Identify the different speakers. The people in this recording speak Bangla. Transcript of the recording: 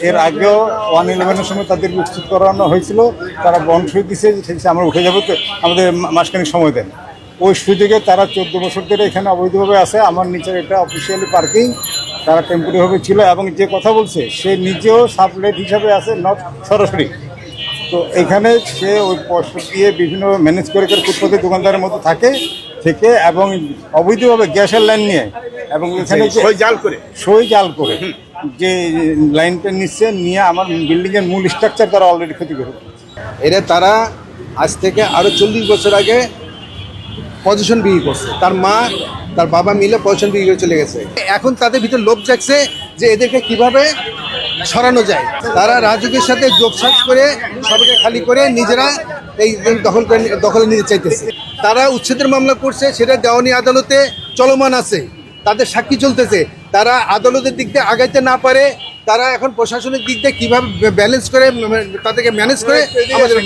Speaker 1: এর আগেও 111-এর সময় তাদের উপস্থিত করানো হয়েছিল, তারা বন্ড সই দিছে যে ঠিক আছে আমরা উঠে যাবো, তো আমাদের মাসখানেক সময় দেন। ওই সুযোগে তারা 14 বছর ধরে এখানে অবৈধভাবে আছে। আমার নিচের এটা অফিসিয়ালি পার্কিং, তারা টেম্পোরারিভাবে ছিল এবং যে কথা বলছে সে নিজেও সাবলেট হিসাবে আছে, নট সরাসরি। তো এখানে সে ওই পয়সা দিয়ে বিভিন্ন ম্যানেজ করে ফুটপাতে দোকানদারের মতো থেকে এবং অবৈধভাবে গ্যাসের লাইন নিয়ে এবং এখানে সই জাল করে যে লাইনটা নিয়ে আমার বিল্ডিংয়ের মূল স্ট্রাকচার তারা অলরেডি ক্ষতি করে।
Speaker 2: এরা তারা আজ থেকে আরও 40 বছর আগে পজিশন বিক্রি করছে, তার মা তার বাবা মিলে পজিশন বিক্রি করে চলে গেছে। এখন তাদের ভিতর লোভ জাগছে যে এদেরকে কিভাবে সরানো যায়। তারা রাজুকের সাথে যোগসাজ করে সবাইকে খালি করে নিজেরা এই দখলে নিতে চাইতেছে। তারা উচ্ছেদের মামলা করছে, সেটা দেওয়ানি আদালতে চলমান আছে, তাদের সাক্ষী চলতেছে। তারা আদালতের দিক দিয়ে আগাইতে না পারে, তারা এখন প্রশাসনিক দিক দিয়ে কীভাবে ব্যালেন্স করে তাদেরকে ম্যানেজ করে আমাদের